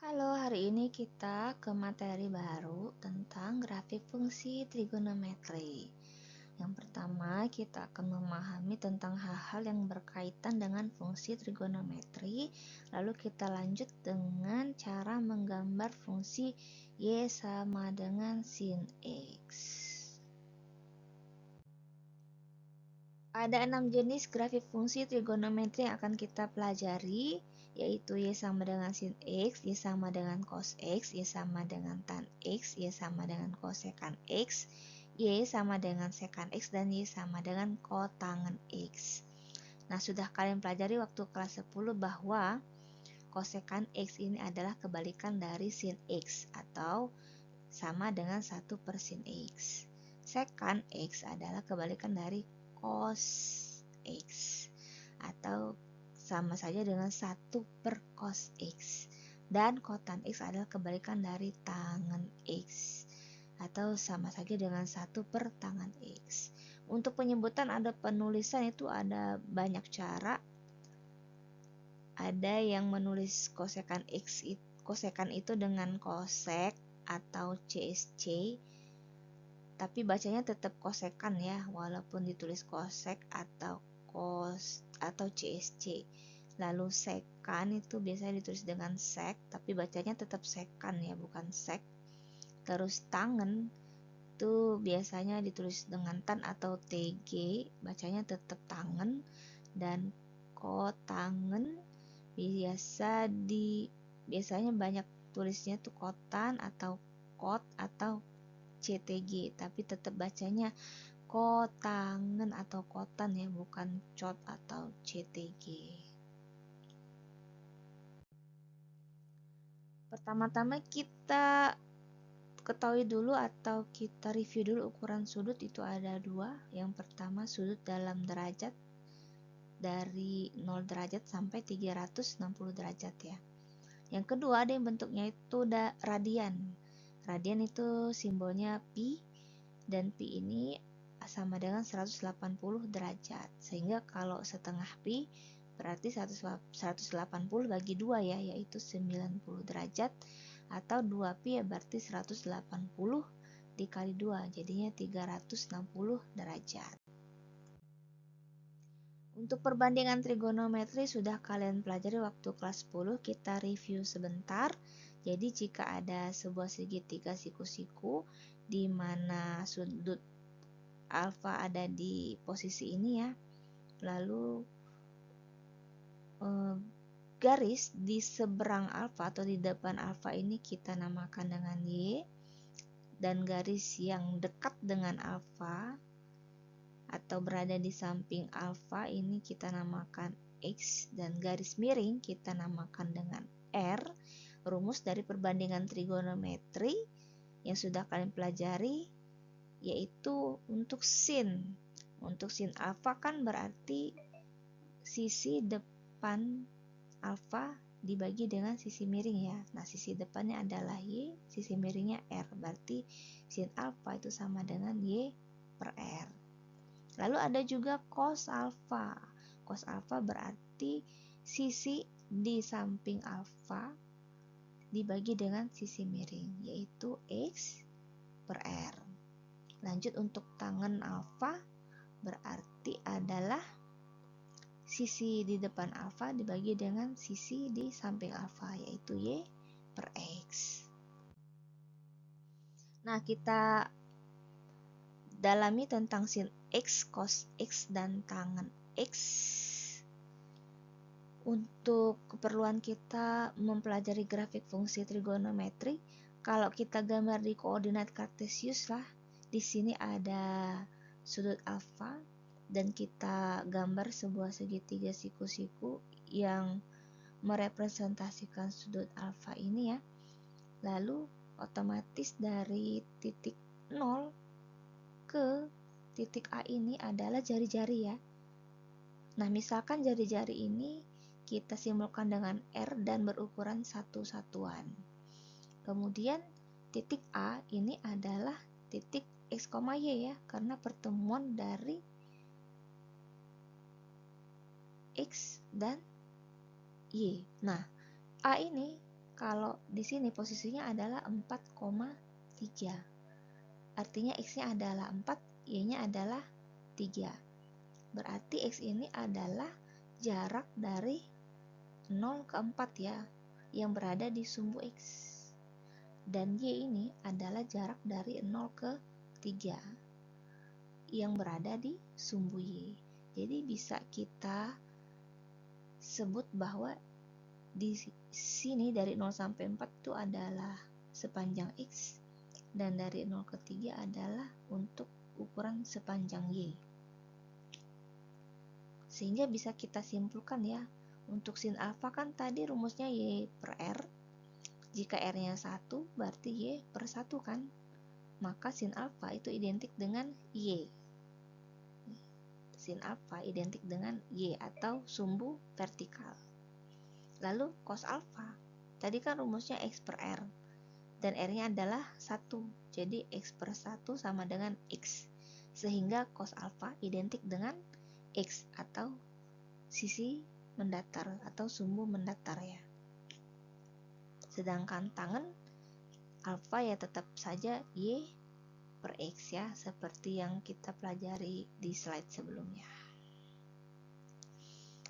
Halo, hari ini kita ke materi baru tentang grafik fungsi trigonometri. Yang pertama, kita akan memahami tentang hal-hal yang berkaitan dengan fungsi trigonometri. Lalu kita lanjut dengan cara menggambar fungsi Y sama dengan sin X. Ada 6 jenis grafik fungsi trigonometri yang akan kita pelajari, yaitu Y sama dengan sin X, Y sama dengan cos X, Y sama dengan tan X, Y sama dengan kosekan X, Y sama dengan sekan X, dan Y sama dengan kotangen X. Nah, sudah kalian pelajari waktu kelas 10 bahwa kosekan X ini adalah kebalikan dari sin X atau sama dengan 1 per sin X. Sekan X adalah kebalikan dari cos X atau sama saja dengan 1 per cos X, dan kotan X adalah kebalikan dari tangen X atau sama saja dengan 1 per tangen X. Untuk penyebutan ada penulisan itu ada banyak cara. Ada yang menulis kosekan X, kosekan itu dengan kosek atau CSC, tapi bacanya tetap kosekan ya, walaupun ditulis kosek atau kos atau CSC. Lalu sekan itu biasanya ditulis dengan sek, tapi bacanya tetap sekan ya, bukan sek. Terus tangen itu biasanya ditulis dengan tan atau TG, bacanya tetap tangen. Dan kotangen biasanya banyak tulisnya tuh kotan atau kot atau CTG, tapi tetap bacanya kotangen atau kotan ya, bukan cot atau CTG. Pertama-tama kita ketahui dulu atau kita review dulu ukuran sudut, itu ada dua. Yang pertama sudut dalam derajat dari 0 derajat sampai 360 derajat ya. Yang kedua ada yang bentuknya itu radian. Radian itu simbolnya pi, dan pi ini sama dengan 180 derajat. Sehingga kalau setengah pi berarti 180 bagi 2 ya, yaitu 90 derajat, atau 2 pi ya berarti 180 dikali 2, jadinya 360 derajat. Untuk perbandingan trigonometri sudah kalian pelajari waktu kelas 10, kita review sebentar. Jadi jika ada sebuah segitiga siku-siku di mana sudut alfa ada di posisi ini ya, lalu garis di seberang alfa atau di depan alfa ini kita namakan dengan Y, dan garis yang dekat dengan alfa atau berada di samping alfa ini kita namakan X, dan garis miring kita namakan dengan R. Rumus dari perbandingan trigonometri yang sudah kalian pelajari yaitu untuk sin alfa kan berarti sisi depan alfa dibagi dengan sisi miring ya. Nah, sisi depannya adalah Y, sisi miringnya R, berarti sin alfa itu sama dengan Y per R. Lalu ada juga cos alfa. Cos alfa berarti sisi di samping alfa dibagi dengan sisi miring, yaitu X per R. Lanjut untuk tangen alfa berarti adalah sisi di depan alfa dibagi dengan sisi di samping alfa, yaitu Y per X. Nah, kita dalami tentang sin X, cos X, dan tangen X. Untuk keperluan kita mempelajari grafik fungsi trigonometri, kalau kita gambar di koordinat kartesius lah, di sini ada sudut alfa dan kita gambar sebuah segitiga siku-siku yang merepresentasikan sudut alfa ini ya. Lalu otomatis dari titik 0 ke titik A ini adalah jari-jari ya. Nah, misalkan jari-jari ini kita simbolkan dengan R dan berukuran satu satuan. Kemudian titik A ini adalah titik X, Y ya, karena pertemuan dari X dan Y. Nah, A ini kalau di sini posisinya adalah 4,3. Artinya X-nya adalah 4, Y-nya adalah 3. Berarti X ini adalah jarak dari 0 ke 4 ya, yang berada di sumbu X. Dan Y ini adalah jarak dari 0 ke 3 yang berada di sumbu Y. Jadi bisa kita sebut bahwa di sini dari 0 sampai 4 itu adalah sepanjang X, dan dari 0 ke 3 adalah untuk ukuran sepanjang Y. Sehingga bisa kita simpulkan ya, untuk sin alfa kan tadi rumusnya Y per R. Jika R-nya 1 berarti Y per 1 kan, maka sin alfa itu identik dengan Y. Sin alfa identik dengan Y atau sumbu vertikal. Lalu cos alfa, tadi kan rumusnya X per R, dan R-nya adalah 1, jadi X per 1 sama dengan X, sehingga cos alfa identik dengan X atau sisi mendatar atau sumbu mendatar ya. Sedangkan tangen alfa ya tetap saja Y per X ya, seperti yang kita pelajari di slide sebelumnya.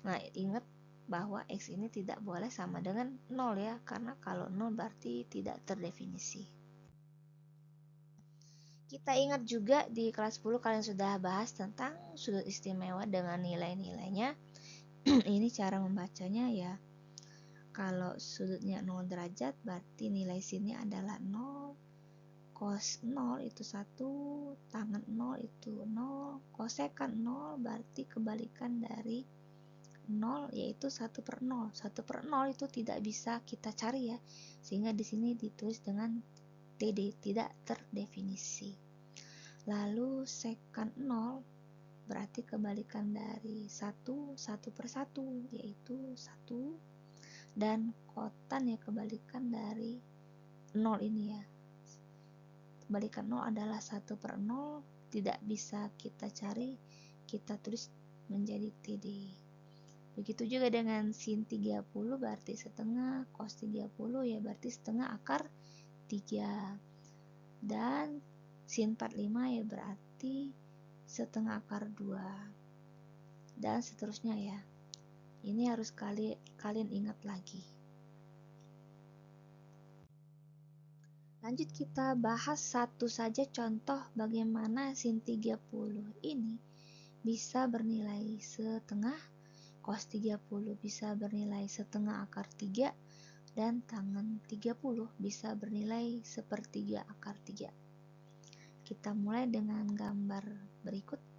Nah, ingat bahwa X ini tidak boleh sama dengan 0 ya, karena kalau 0 berarti tidak terdefinisi. Kita ingat juga di kelas 10 kalian sudah bahas tentang sudut istimewa dengan nilai-nilainya. Ini cara membacanya ya. Kalau sudutnya 0 derajat berarti nilai sinnya adalah 0, cos 0 itu 1, tangen 0 itu 0, kosekan 0 berarti kebalikan dari 0 yaitu 1 per 0. 1 per 0 itu tidak bisa kita cari ya, sehingga di sini ditulis dengan TD, tidak terdefinisi. Lalu sekan 0 berarti kebalikan dari 1, 1 per 1 yaitu 1. Dan kotan ya kebalikan dari 0 ini ya. Kebalikan 0 adalah 1 per 0, tidak bisa kita cari, kita tulis menjadi TD. Begitu juga dengan sin 30 berarti setengah, cos 30 ya berarti setengah akar 3. Dan sin 45 ya berarti setengah akar 2. Dan seterusnya ya. Ini harus kalian ingat lagi. Lanjut kita bahas satu saja contoh bagaimana sin 30 ini bisa bernilai setengah, cos 30 bisa bernilai setengah akar 3, dan tangen 30 bisa bernilai sepertiga akar 3. Kita mulai dengan gambar berikut.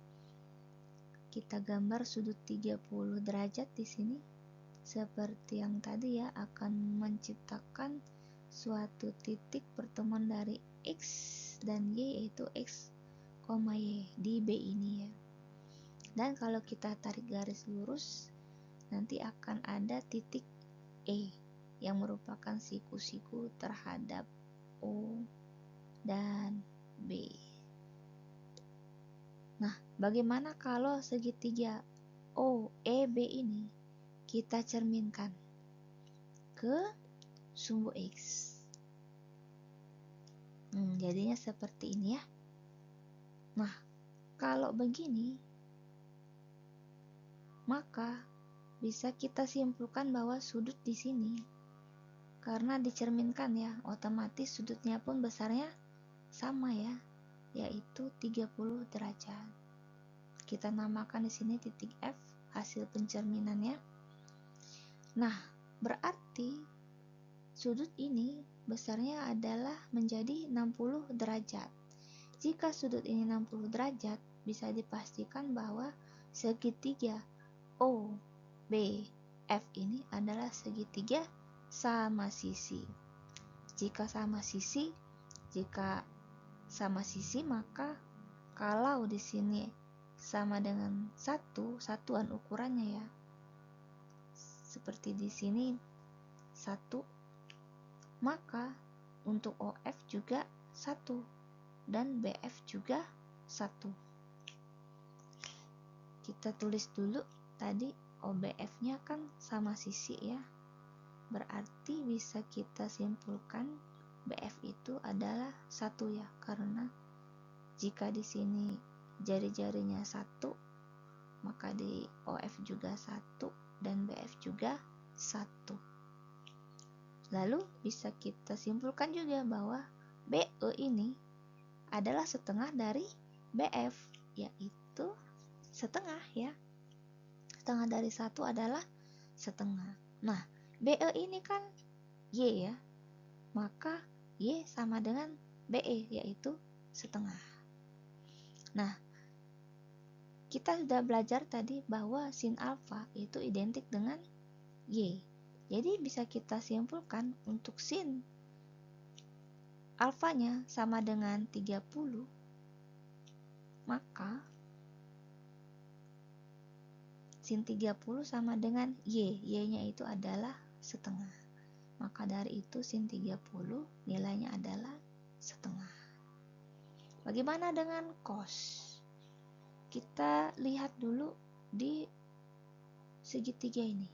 Kita gambar sudut 30 derajat di sini. Seperti yang tadi ya, akan menciptakan suatu titik pertemuan dari X dan Y, yaitu X, Y di B ini ya. Dan kalau kita tarik garis lurus, nanti akan ada titik E yang merupakan siku-siku terhadap O dan B. Nah, bagaimana kalau segitiga OEB ini kita cerminkan ke sumbu X? Jadinya seperti ini ya. Nah, kalau begini, maka bisa kita simpulkan bahwa sudut di sini, karena dicerminkan ya, otomatis sudutnya pun besarnya sama ya, yaitu 30 derajat. Kita namakan di sini titik F, hasil pencerminannya. Nah, berarti sudut ini besarnya adalah menjadi 60 derajat. Jika sudut ini 60 derajat, bisa dipastikan bahwa segitiga OBF ini adalah segitiga sama sisi. Jika sama sisi, maka kalau di sini sama dengan satuan ukurannya ya, seperti di sini 1, maka untuk OF juga 1 dan BF juga 1. Kita tulis dulu tadi OBF nya kan sama sisi ya, berarti bisa kita simpulkan BF itu adalah 1 ya, karena jika di sini jari-jarinya 1, maka di OF juga 1 dan BF juga 1. Lalu bisa kita simpulkan juga bahwa BE ini adalah setengah dari BF, yaitu setengah ya. Setengah dari 1 adalah setengah. Nah, BE ini kan Y ya, maka Y sama dengan BE, yaitu setengah. Nah, kita sudah belajar tadi bahwa sin alfa itu identik dengan Y. Jadi bisa kita simpulkan untuk sin alfanya sama dengan 30, maka sin 30 sama dengan Y. Y-nya itu adalah setengah. Maka dari itu sin 30 nilainya adalah setengah. Bagaimana dengan cos? Kita lihat dulu di segitiga ini.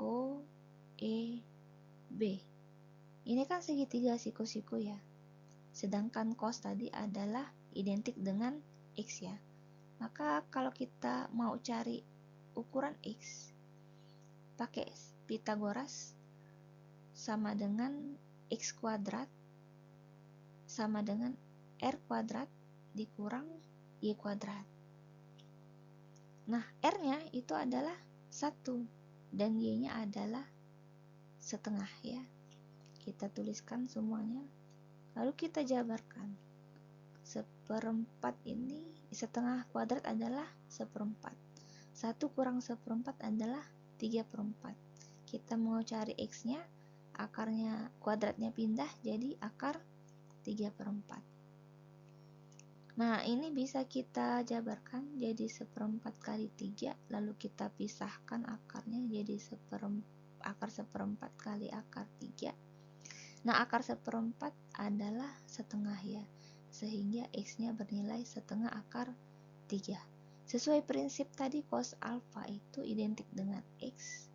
O, E, B. Ini kan segitiga siku-siku ya. Sedangkan cos tadi adalah identik dengan X ya. Maka kalau kita mau cari ukuran X, pakai Pythagoras sama dengan X kuadrat sama dengan R kuadrat dikurang Y kuadrat. Nah, R-nya itu adalah 1 dan Y-nya adalah setengah ya. Kita tuliskan semuanya, lalu kita jabarkan. 1/4 ini, setengah kuadrat adalah 1/4. 1 kurang 1/4 adalah 3/4. Kita mau cari X-nya, akarnya kuadratnya pindah jadi akar 3/4. Nah, ini bisa kita jabarkan jadi 1/4 kali 3, lalu kita pisahkan akarnya jadi akar 1/4 kali akar 3. Nah, akar 1/4 adalah setengah ya, sehingga X-nya bernilai setengah akar 3. Sesuai prinsip tadi, cos alfa itu identik dengan X.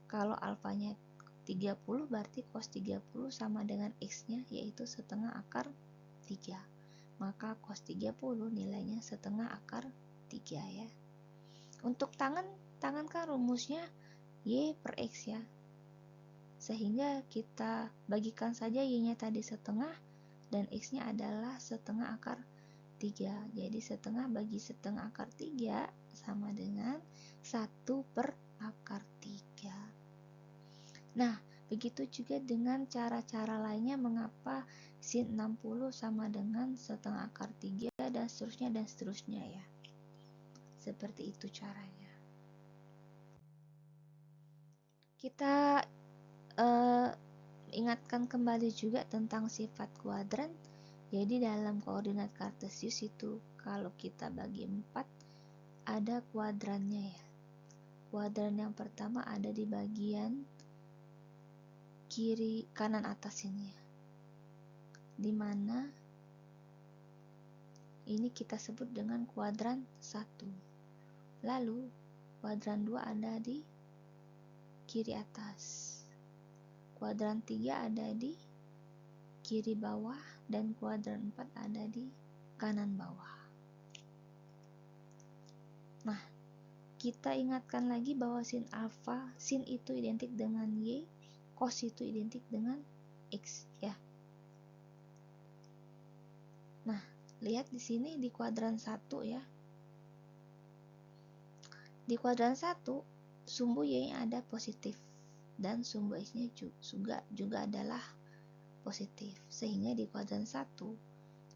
Kalau alfanya 30, berarti cos 30 sama dengan X-nya, yaitu setengah akar 3. Maka cos 30 nilainya setengah akar 3 ya. Untuk tangan kan rumusnya Y per X ya. Sehingga kita bagikan saja Y-nya tadi setengah dan X-nya adalah setengah akar 3. Jadi setengah bagi setengah akar 3 sama dengan 1 per akar 3. Nah, begitu juga dengan cara-cara lainnya mengapa sin 60 sama dengan setengah akar 3 dan seterusnya ya. Seperti itu caranya. Kita ingatkan kembali juga tentang sifat kuadran. Jadi dalam koordinat kartesius itu kalau kita bagi 4 ada kuadrannya ya. Kuadran yang pertama ada di bagian kiri kanan atas ini ya, dimana ini kita sebut dengan kuadran 1. Lalu kuadran 2 ada di kiri atas, kuadran 3 ada di kiri bawah, dan kuadran 4 ada di kanan bawah. Nah, kita ingatkan lagi bahwa sin alfa, sin itu identik dengan Y, cos itu identik dengan X ya. Nah, lihat di sini di kuadran 1 ya. Di kuadran 1 sumbu Y-nya ada positif dan sumbu X-nya juga adalah positif. Sehingga di kuadran 1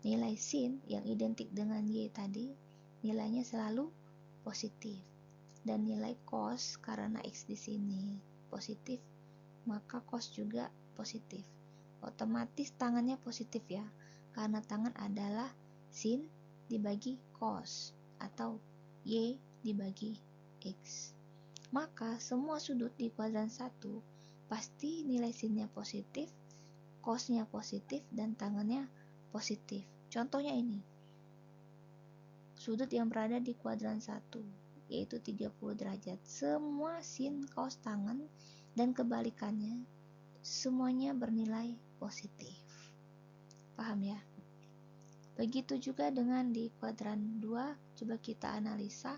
nilai sin yang identik dengan Y tadi nilainya selalu positif. Dan nilai cos karena X di sini positif, maka cos juga positif. Otomatis tangannya positif ya, karena tangan adalah sin dibagi cos atau Y dibagi X. Maka semua sudut di kuadran 1 pasti nilai sinnya positif, cosnya positif, dan tangannya positif. Contohnya ini, sudut yang berada di kuadran 1 yaitu 30 derajat. Semua sin cos tangan dan kebalikannya, semuanya bernilai positif. Paham ya? Begitu juga dengan di kuadran 2, coba kita analisa.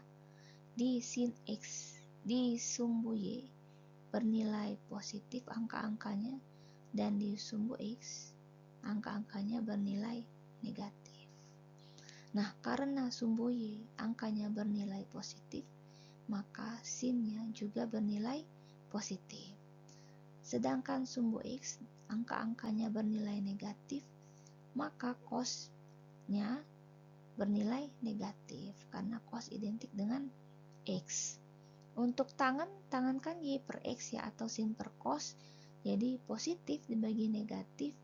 Di sin X, di sumbu Y bernilai positif angka-angkanya, dan di sumbu X angka-angkanya bernilai negatif. Nah, karena sumbu Y angkanya bernilai positif, maka sinnya juga bernilai positif. Sedangkan sumbu X angka-angkanya bernilai negatif, maka cosnya bernilai negatif karena cos identik dengan X. Untuk tangan kan Y per X ya, atau sin per cos, jadi positif dibagi negatif,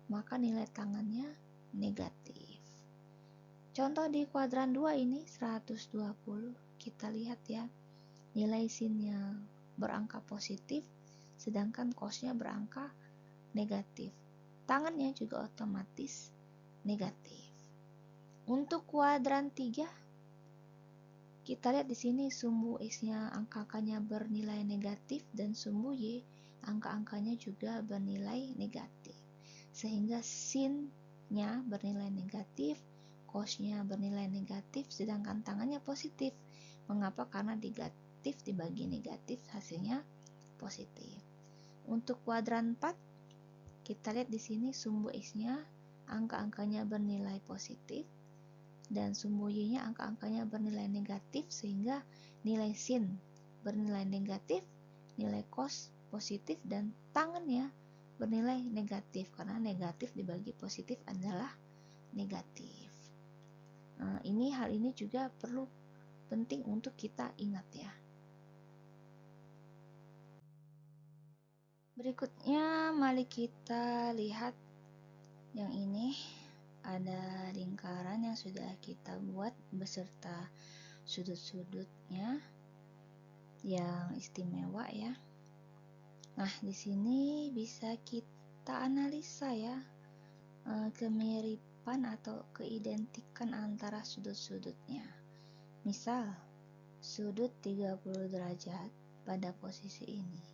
maka nilai tangannya negatif. Contoh di kuadran 2 ini 120, kita lihat ya, nilai sinnya berangka positif, sedangkan cosnya berangka negatif. Tangannya juga otomatis negatif. Untuk kuadran 3, kita lihat di sini sumbu X-nya angka-angkanya bernilai negatif dan sumbu Y angka-angkanya juga bernilai negatif. Sehingga sin-nya bernilai negatif, cos-nya bernilai negatif, sedangkan tangannya positif. Mengapa? Karena negatif dibagi negatif hasilnya positif. Untuk kuadran 4, kita lihat di sini sumbu X-nya angka-angkanya bernilai positif dan sumbu Y-nya angka-angkanya bernilai negatif, sehingga nilai sin bernilai negatif, nilai cos positif, dan tangannya bernilai negatif karena negatif dibagi positif adalah negatif. Hal ini juga perlu penting untuk kita ingat ya. Berikutnya mari kita lihat yang ini. Ada lingkaran yang sudah kita buat beserta sudut-sudutnya yang istimewa ya. Nah, di sini bisa kita analisa ya kemiripan atau keidentikan antara sudut-sudutnya. Misal, sudut 30 derajat pada posisi ini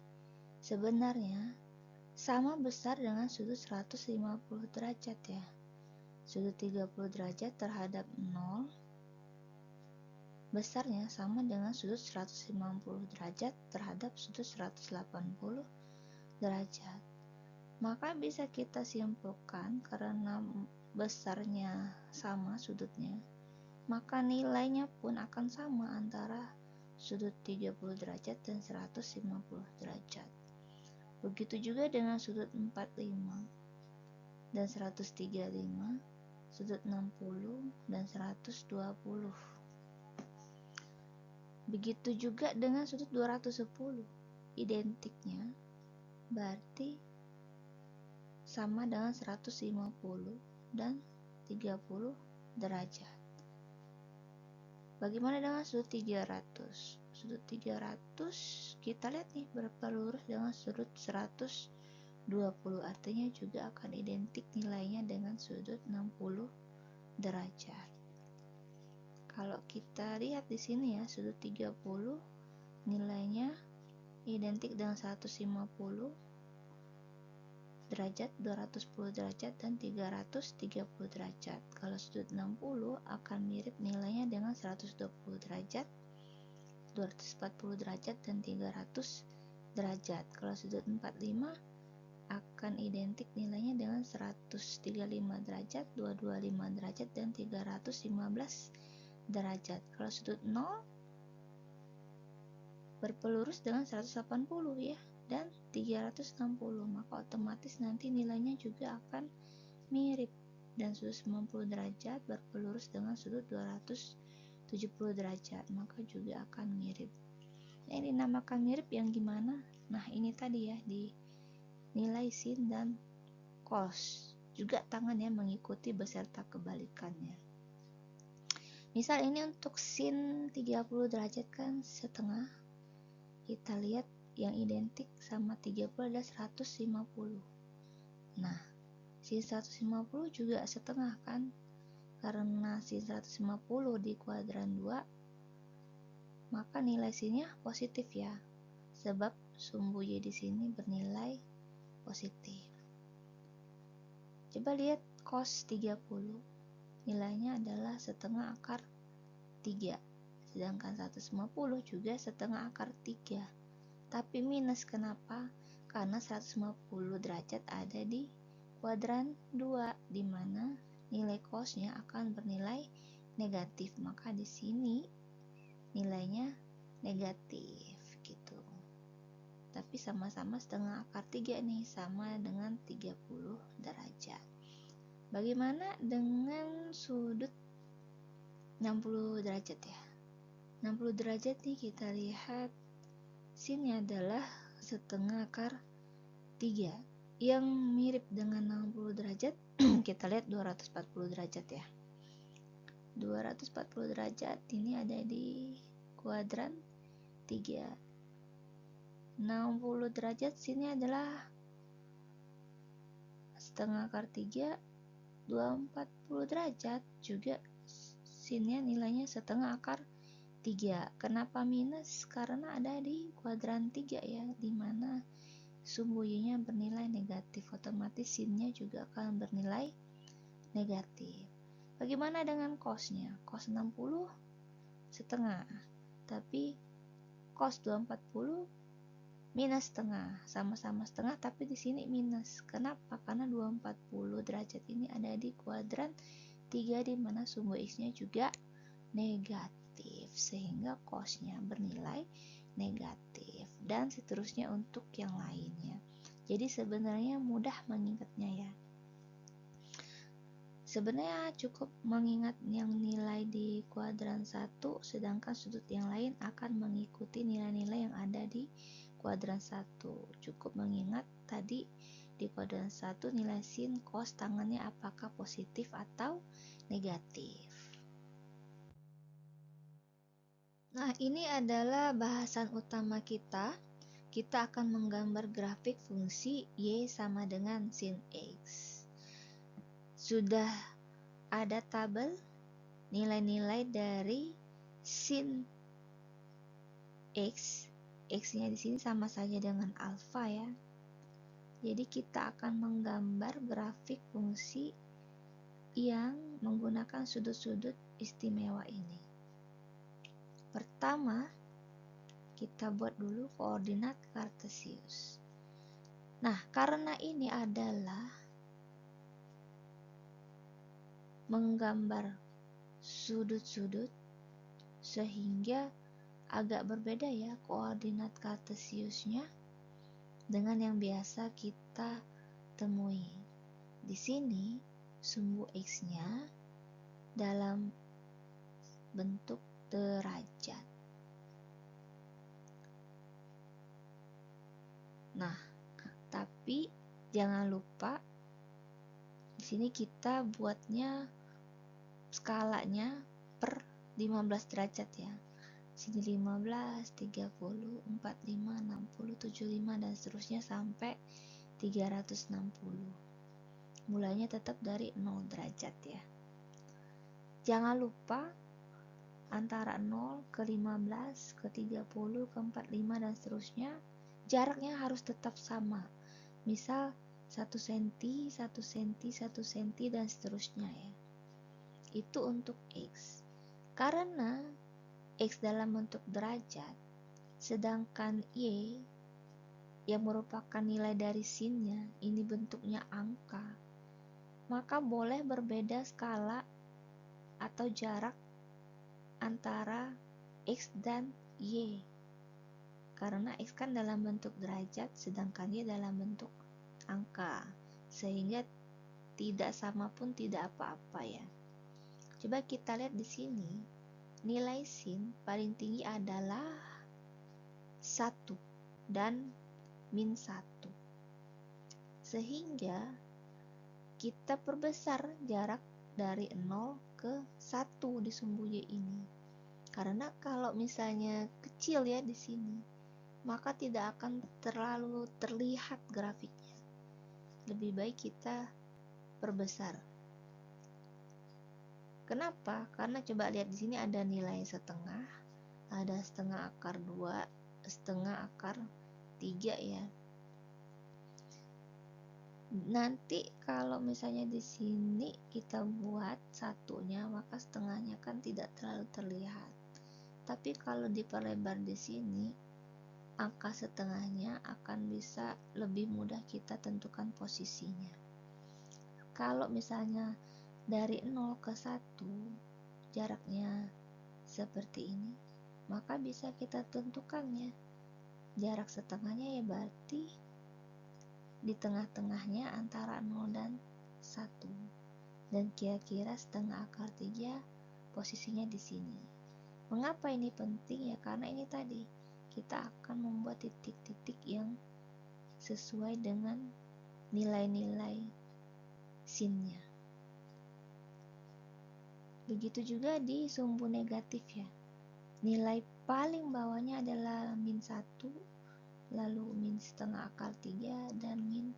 sebenarnya sama besar dengan sudut 150 derajat ya. Sudut 30 derajat terhadap 0 besarnya sama dengan sudut 150 derajat terhadap sudut 180 derajat. Maka bisa kita simpulkan karena besarnya sama sudutnya, maka nilainya pun akan sama antara sudut 30 derajat dan 150 derajat. Begitu juga dengan sudut 45 dan 135, sudut 60 dan 120. Begitu juga dengan sudut 210. Identiknya berarti sama dengan 150 dan 30 derajat. Bagaimana dengan sudut 300? Sudut 300 kita lihat nih berapa lurus dengan sudut 120, artinya juga akan identik nilainya dengan sudut 60 derajat. Kalau kita lihat di sini ya, sudut 30 nilainya identik dengan 150 derajat, 210 derajat, dan 330 derajat. Kalau sudut 60 akan mirip nilainya dengan 120 derajat, 240 derajat, dan 300 derajat. Kalau sudut 45 akan identik nilainya dengan 135 derajat, 225 derajat, dan 315 derajat. Kalau sudut 0 berpelurus dengan 180 ya, dan 360, maka otomatis nanti nilainya juga akan mirip. Dan sudut 90 derajat berpelurus dengan sudut 270 derajat, maka juga akan mirip. Yang dinamakan mirip yang gimana? Nah, ini tadi ya, di nilai sin dan cos. Juga tangannya mengikuti beserta kebalikannya. Misal ini untuk sin 30 derajat kan setengah. Kita lihat yang identik sama 30 adalah 150. Nah, sin 150 juga setengah kan? Karena sin 150 di kuadran 2, maka nilai sinnya positif ya. Sebab sumbu Y di sini bernilai positif. Coba lihat cos 30. Nilainya adalah setengah akar 3. Sedangkan 150 juga setengah akar 3. Tapi minus kenapa? Karena 150 derajat ada di kuadran 2, di mana nilai cosnya akan bernilai negatif. Maka di sini nilainya negatif gitu. Tapi sama-sama setengah akar 3 nih, sama dengan 30 derajat. Bagaimana dengan sudut 60 derajat ya? 60 derajat nih kita lihat sinnya adalah setengah akar 3. Yang mirip dengan 60 derajat kita lihat 240 derajat ya. 240 derajat ini ada di kuadran 3. 60 derajat sini adalah setengah akar 3. 240 derajat juga sinnya nilainya setengah akar 3. Kenapa minus? Karena ada di kuadran 3 ya, dimana sumbu Y-nya bernilai negatif, otomatis sinnya juga akan bernilai negatif. Bagaimana dengan cosnya? Cos 60 setengah, tapi cos 240 minus setengah, sama-sama setengah tapi di sini minus. Kenapa? Karena 240 derajat ini ada di kuadran 3, di mana sumbu X-nya juga negatif, sehingga cosnya bernilai negatif, dan seterusnya untuk yang lainnya. Jadi sebenarnya mudah mengingatnya ya. Sebenarnya cukup mengingat yang nilai di kuadran 1, sedangkan sudut yang lain akan mengikuti nilai-nilai yang ada di kuadran 1. Cukup mengingat tadi di kuadran 1 nilai sin cos tangannya apakah positif atau negatif. Nah, ini adalah bahasan utama kita. Kita akan menggambar grafik fungsi Y sama dengan sin X. Sudah ada tabel nilai-nilai dari sin X. X-nya di sini sama saja dengan alfa ya. Jadi kita akan menggambar grafik fungsi yang menggunakan sudut-sudut istimewa ini. Pertama, kita buat dulu koordinat kartesius. Nah, karena ini adalah menggambar sudut-sudut, sehingga agak berbeda ya koordinat kartesiusnya dengan yang biasa kita temui. Di sini sumbu X-nya dalam bentuk derajat. Nah, tapi jangan lupa di sini kita buatnya skalanya per 15 derajat ya. Sini 15, 30, 45, 60, 75 dan seterusnya sampai 360. Mulainya tetap dari 0 derajat ya. Jangan lupa antara 0 ke 15, ke 30, ke 45 dan seterusnya jaraknya harus tetap sama. Misal 1 cm, 1 cm, 1 cm dan seterusnya ya. Itu untuk X. Karena X dalam bentuk derajat, sedangkan Y yang merupakan nilai dari sinnya ini bentuknya angka, maka boleh berbeda skala atau jarak antara X dan Y. Karena X kan dalam bentuk derajat, sedangkan Y dalam bentuk angka, sehingga tidak sama pun tidak apa-apa ya. Coba kita lihat di sini, nilai sin paling tinggi adalah 1 dan min 1. Sehingga kita perbesar jarak dari 0 ke 1 di sumbu Y ini. Karena kalau misalnya kecil ya di sini, maka tidak akan terlalu terlihat grafiknya. Lebih baik kita perbesar. Kenapa? Karena coba lihat di sini ada nilai setengah, ada setengah akar 2, setengah akar 3 ya. Nanti kalau misalnya di sini kita buat satunya, maka setengahnya kan tidak terlalu terlihat. Tapi kalau diperlebar di sini, angka setengahnya akan bisa lebih mudah kita tentukan posisinya. Kalau misalnya dari 0 ke 1 jaraknya seperti ini, maka bisa kita tentukannya. Jarak setengahnya ya berarti di tengah-tengahnya antara 0 dan 1. Dan kira-kira setengah akar 3 posisinya di sini. Mengapa ini penting? Ya karena ini tadi kita akan membuat titik-titik yang sesuai dengan nilai-nilai sinnya. Begitu juga di sumbu negatif ya. Nilai paling bawahnya adalah min 1, lalu min setengah akar 3, dan min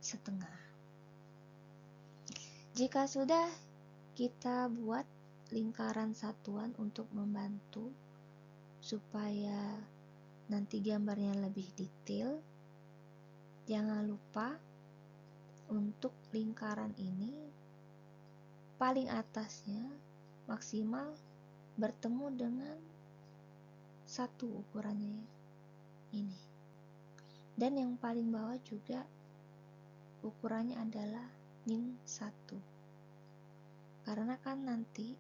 setengah. Jika sudah, kita buat lingkaran satuan untuk membantu supaya nanti gambarnya lebih detail. Jangan lupa untuk lingkaran ini paling atasnya maksimal bertemu dengan 1 ukurannya ini. Dan yang paling bawah juga ukurannya adalah min 1. Karena kan nanti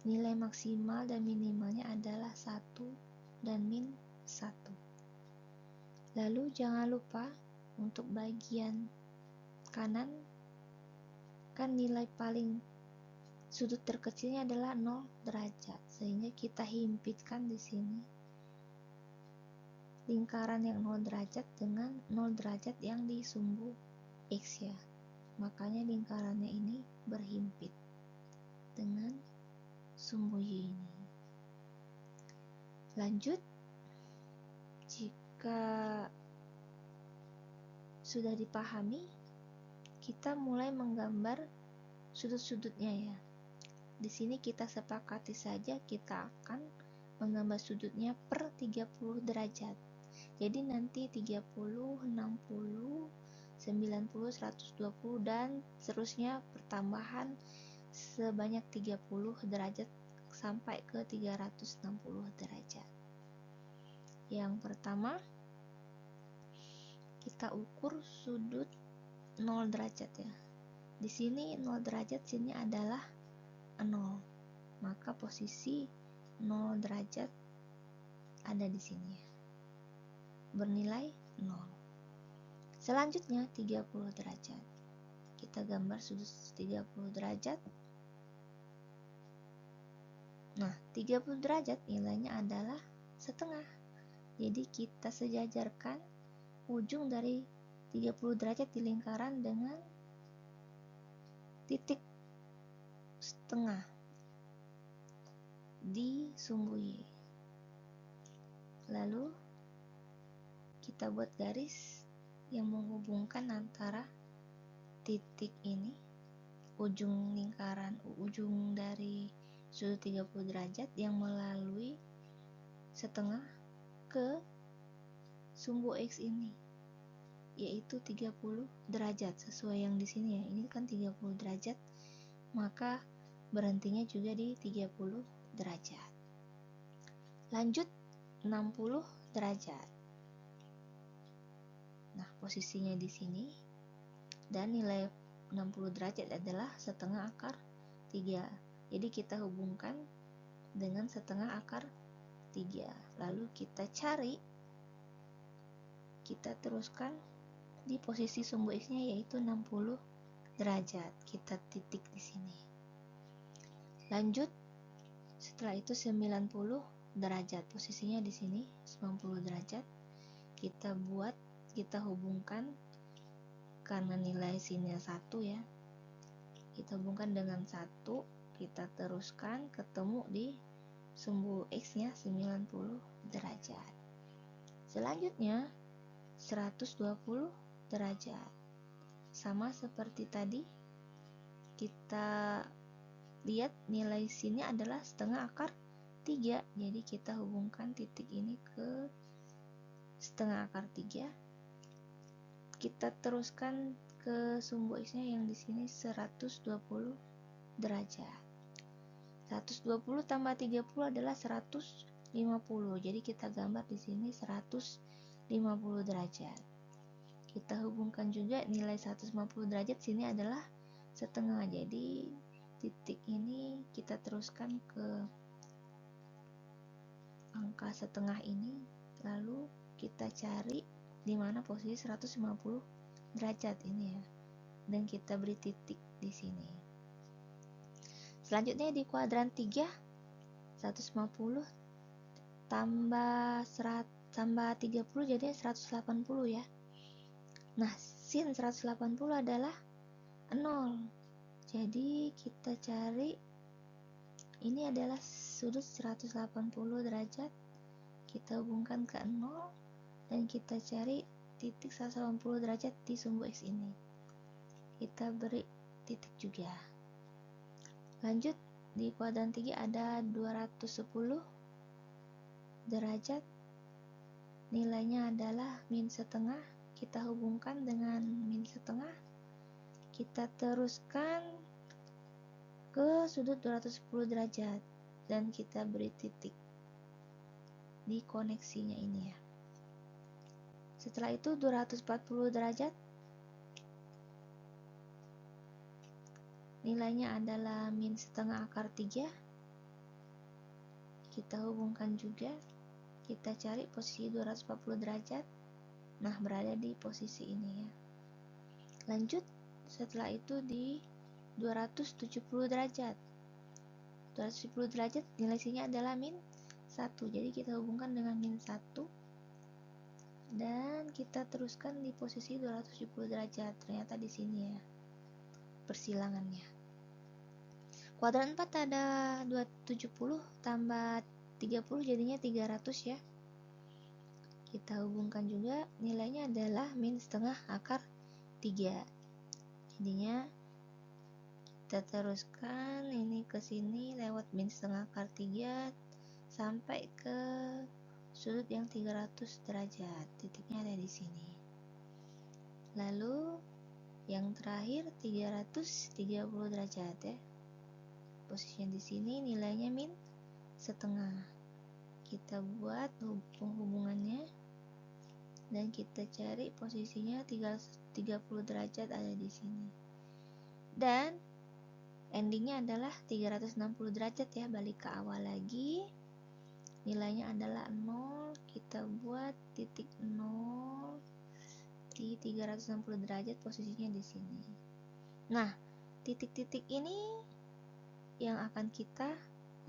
nilai maksimal dan minimalnya adalah 1 dan min 1. Lalu jangan lupa untuk bagian kanan, kan nilai paling sudut terkecilnya adalah 0 derajat, sehingga kita himpitkan di sini lingkaran yang 0 derajat dengan 0 derajat yang di sumbu X ya. Makanya lingkarannya ini berhimpit dengan sumbu Y ini. Lanjut, jika sudah dipahami, kita mulai menggambar sudut-sudutnya ya. Di sini kita sepakati saja kita akan menggambar sudutnya per 30 derajat. Jadi nanti 30, 60, 90, 120 dan seterusnya pertambahan sebanyak 30 derajat sampai ke 360 derajat. Yang pertama, kita ukur sudut 0 derajat ya. Di sini 0 derajat sini adalah 0. Maka posisi 0 derajat ada di sini ya. Bernilai 0. Selanjutnya 30 derajat. Kita gambar sudut 30 derajat. Nah, 30 derajat nilainya adalah setengah. Jadi kita sejajarkan ujung dari 30 derajat di lingkaran dengan titik setengah di sumbu Y. Lalu kita buat garis yang menghubungkan antara titik ini, ujung lingkaran, ujung dari sudut 30 derajat yang melalui setengah ke sumbu X ini, yaitu 30 derajat sesuai yang di sini ya. Ini kan 30 derajat, maka berhentinya juga di 30 derajat. Lanjut 60 derajat. Nah, posisinya di sini dan nilai 60 derajat adalah setengah akar 3. Jadi kita hubungkan dengan setengah akar 3. Lalu kita cari, kita teruskan di posisi sumbu X-nya yaitu 60 derajat. Kita titik di sini. Lanjut, setelah itu 90 derajat. Posisinya di sini 90 derajat. Kita hubungkan karena nilai sini 1 ya. Kita hubungkan dengan 1, kita teruskan ketemu di sumbu X-nya 90 derajat. Selanjutnya 120 derajat. Sama seperti tadi, kita lihat nilai sini adalah setengah akar 3. Jadi kita hubungkan titik ini ke setengah akar 3. Kita teruskan ke sumbu X-nya yang di sini 120 derajat. 120 tambah 30 adalah 150. Jadi kita gambar di sini 150 derajat. Kita hubungkan juga nilai 150 derajat sini adalah setengah. Jadi titik ini kita teruskan ke angka setengah ini, lalu kita cari di mana posisi 150 derajat ini ya, dan kita beri titik di sini. Selanjutnya di kuadran 3, 150 tambah 30 jadi 180 ya. Nah, sin 180 adalah 0. Jadi kita cari ini adalah sudut 180 derajat. Kita hubungkan ke 0 dan kita cari titik 180 derajat di sumbu X ini. Kita beri titik juga. Lanjut di kuadran 3 ada 210 derajat. Nilainya adalah min setengah. Kita hubungkan dengan min setengah. Kita teruskan ke sudut 210 derajat dan kita beri titik di koneksinya ini ya. Setelah itu 240 derajat, nilainya adalah min setengah akar 3. Kita hubungkan juga, kita cari posisi 240 derajat. Nah, berada di posisi ini ya. Lanjut, setelah itu di 270 derajat. 270 derajat nilai sini adalah min 1. Jadi kita hubungkan dengan min 1 dan kita teruskan di posisi 270 derajat. Ternyata di sini ya persilangannya. Kuadran 4 ada 270 tambah 30 jadinya 300 ya. Kita hubungkan juga, nilainya adalah min setengah akar 3. Jadinya kita teruskan ini ke sini lewat min setengah akar 3 sampai ke sudut yang 300 derajat. Titiknya ada di sini. Lalu yang terakhir 330 derajat ya. Posisinya di sini nilainya min setengah. Kita buat penghubungannya dan kita cari posisinya 30 derajat ada di sini. Dan endingnya adalah 360 derajat ya, balik ke awal lagi. Nilainya adalah 0, kita buat titik 0 di 360 derajat, posisinya di sini. Nah, titik-titik ini yang akan kita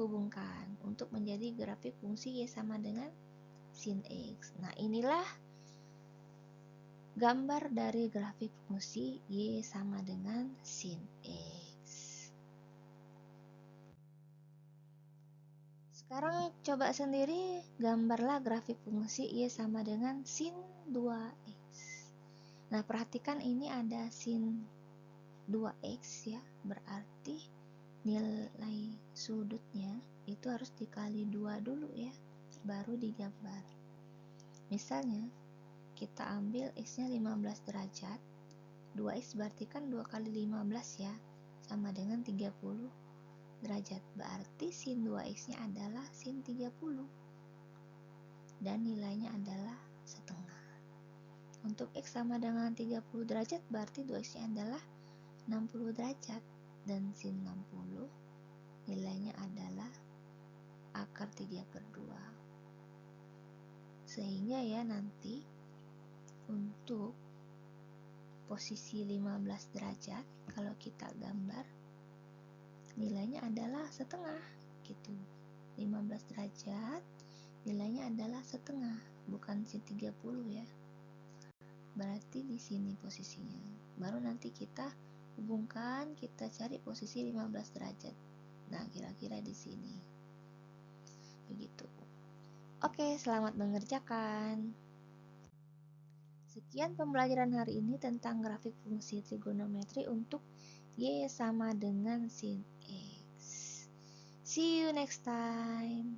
hubungkan untuk menjadi grafik fungsi Y sama dengan sin X. Nah, inilah gambar dari grafik fungsi Y sama dengan sin X. Sekarang coba sendiri gambarlah grafik fungsi Y sama dengan sin 2X. Nah, perhatikan ini ada sin 2X ya, berarti nilai sudutnya itu harus dikali 2 dulu ya, baru digambar. Misalnya kita ambil X-nya 15 derajat, 2X berarti kan 2 kali 15 ya, sama dengan 30 derajat. Berarti sin 2X-nya adalah sin 30. Dan nilainya adalah setengah. Untuk X sama dengan 30 derajat, berarti 2X-nya adalah 60 derajat. Dan sin 60 nilainya adalah akar 3/2. Sehingga ya nanti untuk posisi 15 derajat kalau kita gambar nilainya adalah setengah gitu. 15 derajat nilainya adalah setengah, bukan sin 30 ya. Berarti di sini posisinya. Baru nanti kita hubungkan, kita cari posisi 15 derajat. Nah, kira-kira di sini. Begitu. Oke, selamat mengerjakan. Sekian pembelajaran hari ini tentang grafik fungsi trigonometri untuk Y sama dengan sin X. See you next time.